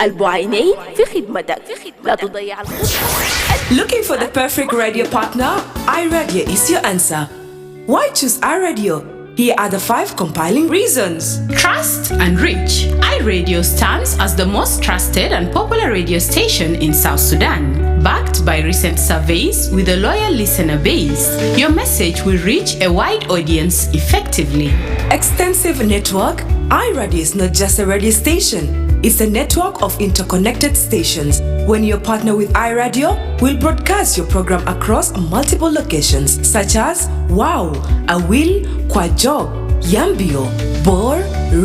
البوعينين في خدمتك لا تضيع الخطة. Looking for the perfect radio partner? iRadio is your answer. Why choose iRadio? Here are the 5 compiling reasons. Trust and reach. iRadio stands as the most trusted and popular radio station in South Sudan. Backed by recent surveys with a loyal listener base, your message will reach a wide audience effectively. Extensive network. iRadio is not just a radio station. It's a network of interconnected stations. When you partner with iRadio, we'll broadcast your program across multiple locations such as Wow, Awil, Kwajok, Yambio, Bor,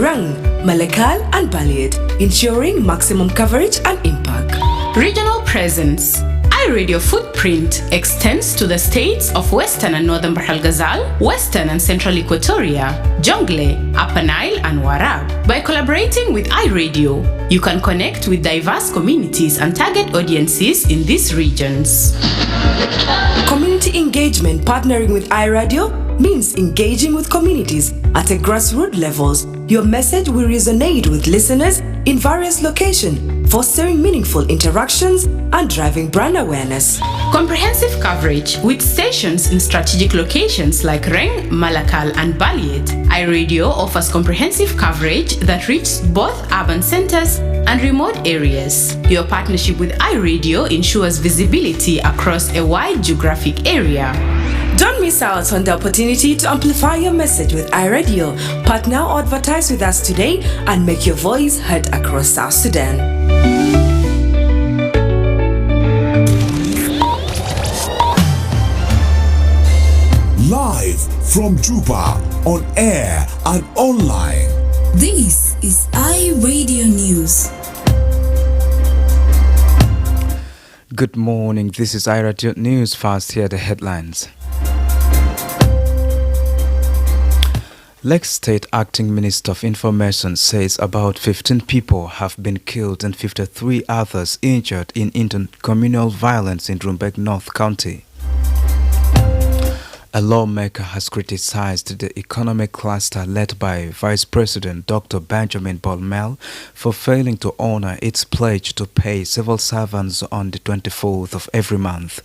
Rang, Malakal, and Baliet, ensuring maximum coverage and impact. Regional presence. iRadio footprint extends to the states of Western and Northern Bahr el Ghazal, Western and Central Equatoria, Jonglei, Upper Nile, and Warab. By collaborating with iRadio, you can connect with diverse communities and target audiences in these regions. Community engagement. Partnering with iRadio means engaging with communities at a grassroots levels. Your message will resonate with listeners in various locations, fostering meaningful interactions and driving brand awareness. Comprehensive coverage with stations in strategic locations like Reng, Malakal, and Baliet. iRadio offers comprehensive coverage that reaches both urban centers and remote areas. Your partnership with iRadio ensures visibility across a wide geographic area. Don't miss out on the opportunity to amplify your message with iRadio. Partner or advertise with us today and make your voice heard across South Sudan. Live from Juba, on air and online. This is iRadio News. Good morning, this is iRadio News. First, here are the headlines. Lake State Acting Minister of Information says about 15 people have been killed and 53 others injured in intercommunal violence in Rumbek North County. A lawmaker has criticized the economic cluster led by Vice President Dr. Benjamin Bolmel for failing to honor its pledge to pay civil servants on the 24th of every month.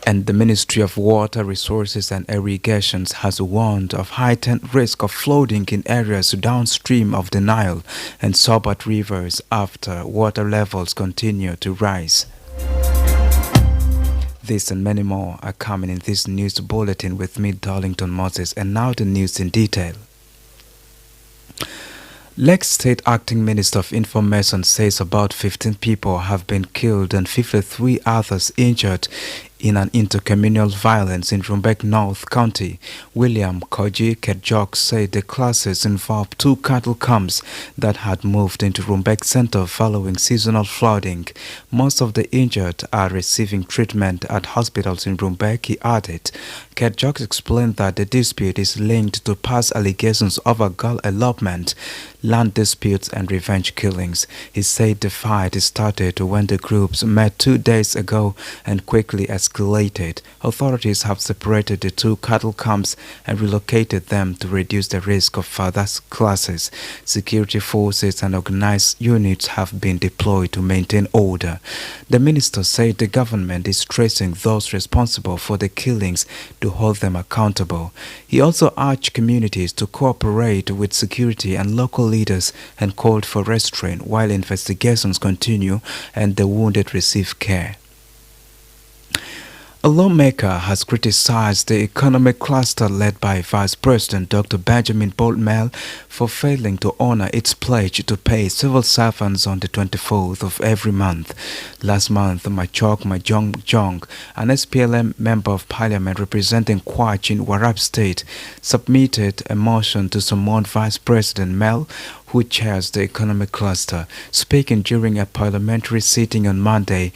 And the Ministry of Water Resources and Irrigation has warned of heightened risk of flooding in areas downstream of the Nile and Sobat rivers after water levels continue to rise. This and many more are coming in this news bulletin with me, Darlington Moses, and now the news in detail. Lake State Acting Minister of Information says about 15 people have been killed and 53 others injured in an intercommunal violence in Rumbek North County. William Koji Kedjok said the clashes involved 2 cattle camps that had moved into Rumbek Center following seasonal flooding. Most of the injured are receiving treatment at hospitals in Rumbek, he added. Kedjok explained that the dispute is linked to past allegations over girl elopement, land disputes and revenge killings. He said the fight started when the groups met 2 days ago and quickly escalated. Authorities have separated the 2 cattle camps and relocated them to reduce the risk of further clashes. Security forces and organized units have been deployed to maintain order. The minister said the government is tracing those responsible for the killings to hold them accountable. He also urged communities to cooperate with security and local leaders and called for restraint while investigations continue and the wounded receive care. A lawmaker has criticized the economic cluster led by Vice President Dr. Benjamin Bolmel for failing to honor its pledge to pay civil servants on the 24th of every month. Last month, Machok Majong, an SPLM member of parliament representing Kwach in Warab State, submitted a motion to summon Vice President Mel, who chairs the economic cluster. Speaking during a parliamentary sitting on Monday,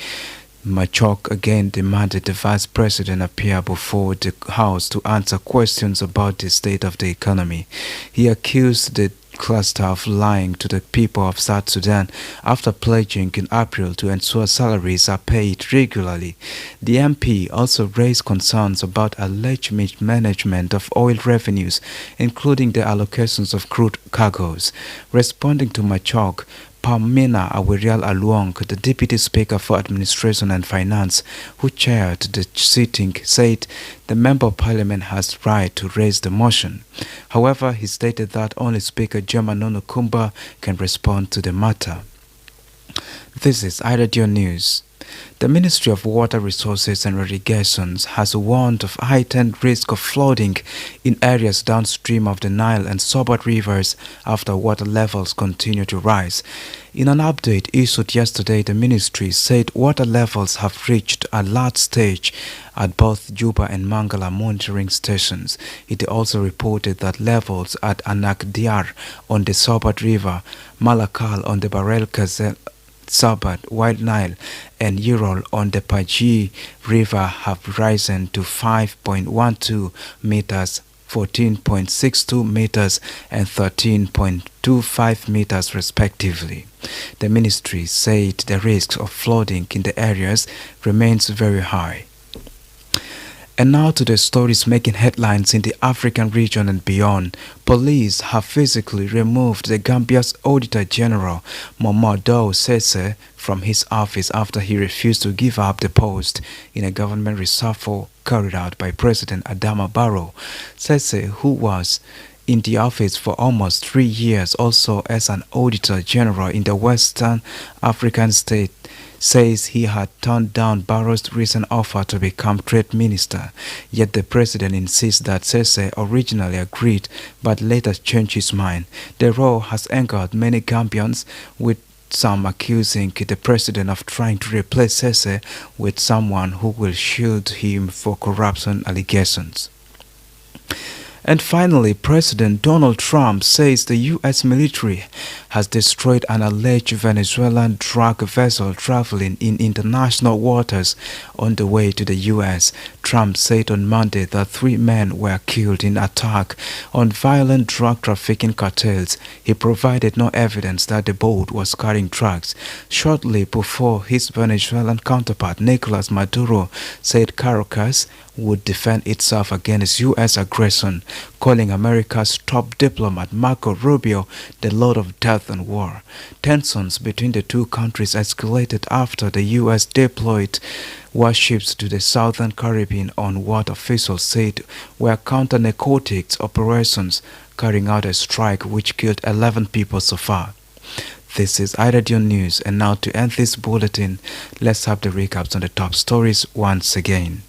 Machok again demanded the Vice President appear before the House to answer questions about the state of the economy. He accused the cluster of lying to the people of South Sudan after pledging in April to ensure salaries are paid regularly. The MP also raised concerns about alleged mismanagement of oil revenues, including the allocations of crude cargoes. Responding to Machok, Pamina Awerial Aluong, the Deputy Speaker for Administration and Finance, who chaired the sitting, said the Member of Parliament has right to raise the motion. However, he stated that only Speaker Gemma Nonokumba can respond to the matter. This is iRadio News. The Ministry of Water Resources and Irrigation has warned of heightened risk of flooding in areas downstream of the Nile and Sobat rivers after water levels continue to rise. In an update issued yesterday, the ministry said water levels have reached a large stage at both Juba and Mangala monitoring stations. It also reported that levels at Anakdiar on the Sobat River, Malakal on the Barel Kazel Sabat, White Nile, and Ural on the Paji River have risen to 5.12 meters, 14.62 meters, and 13.25 meters respectively. The ministry said the risk of flooding in the areas remains very high. And now to the stories making headlines in the African region and beyond. Police have physically removed the Gambia's Auditor General, Mamadou Sese, from his office after he refused to give up the post in a government reshuffle carried out by President Adama Barrow. Sese, who was in the office for almost 3 years, also as an Auditor General in the Western African state, says he had turned down Barrow's recent offer to become Trade Minister. Yet the president insists that Sese originally agreed but later changed his mind. The role has angered many Gambians, with some accusing the president of trying to replace Sese with someone who will shield him for corruption allegations. And finally, President Donald Trump says the U.S. military has destroyed an alleged Venezuelan drug vessel traveling in international waters on the way to the U.S. Trump said on Monday that 3 men were killed in attack on violent drug trafficking cartels. He provided no evidence that the boat was carrying drugs. Shortly before, his Venezuelan counterpart Nicolas Maduro said Caracas would defend itself against U.S. aggression, calling America's top diplomat Marco Rubio the Lord of Death and War. Tensions between the two countries escalated after the U.S. deployed warships to the southern Caribbean on what officials said were counter-narcotics operations, carrying out a strike which killed 11 people so far. This is iRadio News, and now to end this bulletin, let's have the recaps on the top stories once again.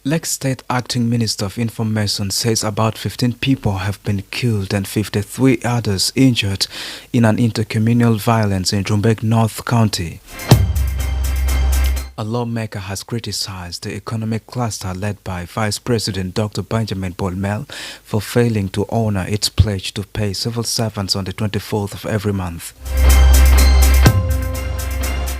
Lake State Acting Minister of Information says about 15 people have been killed and 53 others injured in an intercommunal violence in Rumbek North County. A lawmaker has criticized the economic cluster led by Vice President Dr. Benjamin Bolmel for failing to honor its pledge to pay civil servants on the 24th of every month.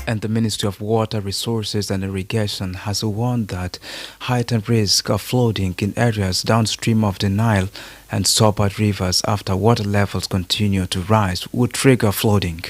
And the Ministry of Water Resources and Irrigation has warned that heightened risk of flooding in areas downstream of the Nile and Sobat rivers after water levels continue to rise would trigger flooding.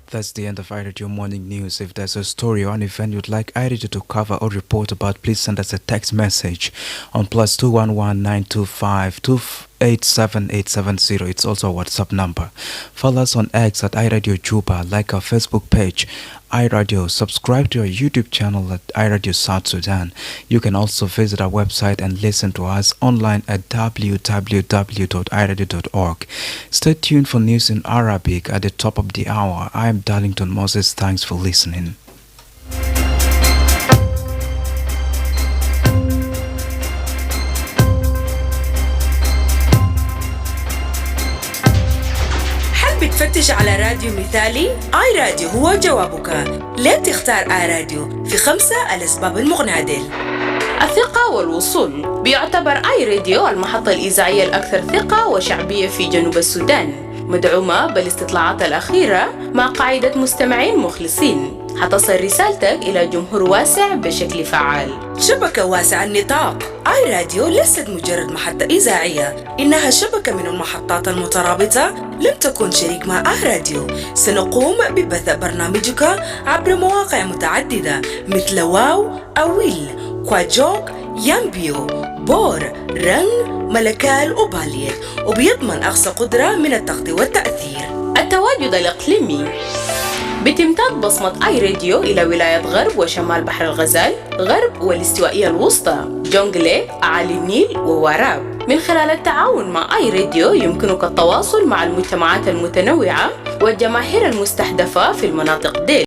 That's the end of iRadio Morning News. If there's a story or an event you'd like iRadio to cover or report about, please send us a text message on +211 925 287 It's also a WhatsApp number. Follow us on X at iRadio Juba, like our Facebook page, iRadio. Subscribe to our YouTube channel at iRadio South Sudan. You can also visit our website and listen to us online at www.iradio.org. Stay tuned for news in Arabic at the top of the hour. I am Darlington Moses. Thanks for listening. بتفتش على راديو مثالي؟ آي راديو هو جوابك. ليه تختار آي راديو؟ في 5 الأسباب المغنادل. الثقة والوصول. بيعتبر آي راديو المحطة الإذاعية الأكثر ثقة وشعبية في جنوب السودان، مدعومة بالاستطلاعات الأخيرة مع قاعدة مستمعين مخلصين. حتصل رسالتك إلى جمهور واسع بشكل فعال. شبكة واسعة النطاق. آي راديو ليست مجرد محطة إذاعية، إنها شبكة من المحطات المترابطة. لم تكن شريك مع آي راديو، سنقوم ببث برنامجك عبر مواقع متعددة مثل واو، أويل، كواجوك، يامبيو، بور، رنگ، ملكال وباليت، وبيضمن أقصى قدرة من التغطية والتأثير. التواجد الإقليمي. بتمتد بصمة آي راديو إلى ولاية غرب وشمال بحر الغزال، غرب والاستوائية الوسطى، جونغلي، أعالي النيل ووراب. من خلال التعاون مع آي راديو يمكنك التواصل مع المجتمعات المتنوعة والجماهير المستهدفة في المناطق دي.